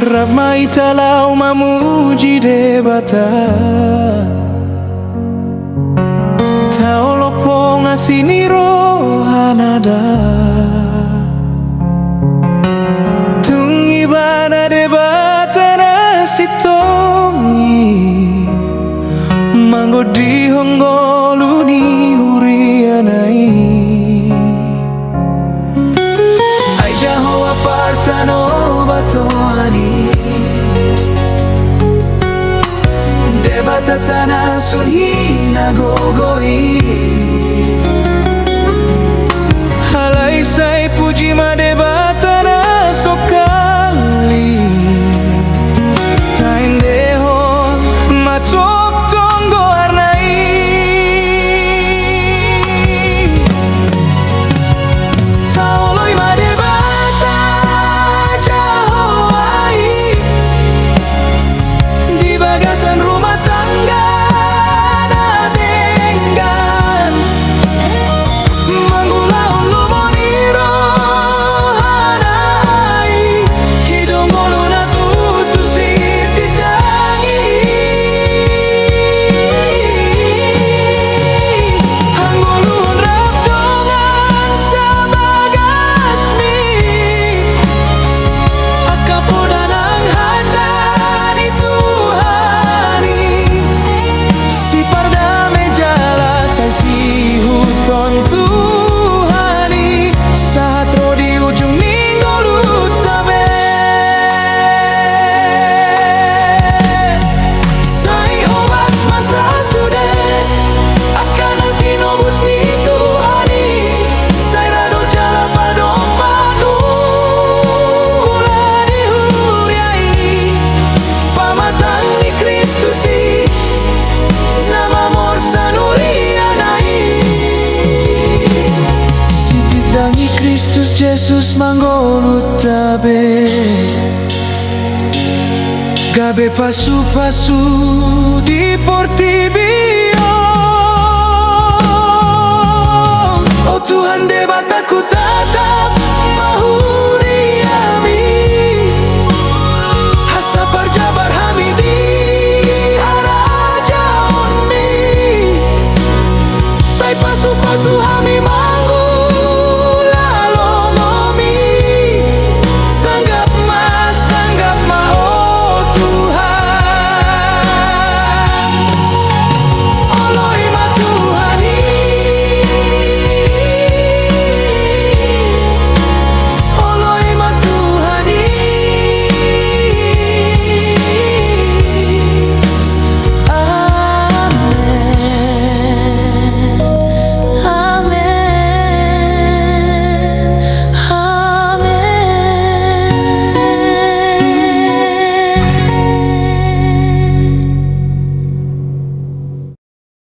ramai talau memuji debata, tau lopo ngasini rohanada, tungi bana debata nasitongi, manggo di honggoluni hurianai. Jaho apartano batoani, debata tanah sunhina gogoi, halai sai puji ma debata na sokali, taindehon matok tonggo arnai. Taoloi ma debata jaho ai, di bagasan rumah tangga na denggan, manggulaon lumoniro hanai, hidongolo na tutusi tidangi, hanggolun raptongan sabagasmi, akapodanang hatani Tuhani, si pardame jala sang si huton Tuhani, satro di ujung minggu lutabe, sai hobas masa sude akan nanti nobus ni Tuhani, sai rado jala padong pagu kula dihuriai, pamatang ni Kristusi nama morsa nurianai, si tidangi Kristus Jesus manggolutabe, gabe pasu-pasu di portibio. Oh Tuhan debataku tata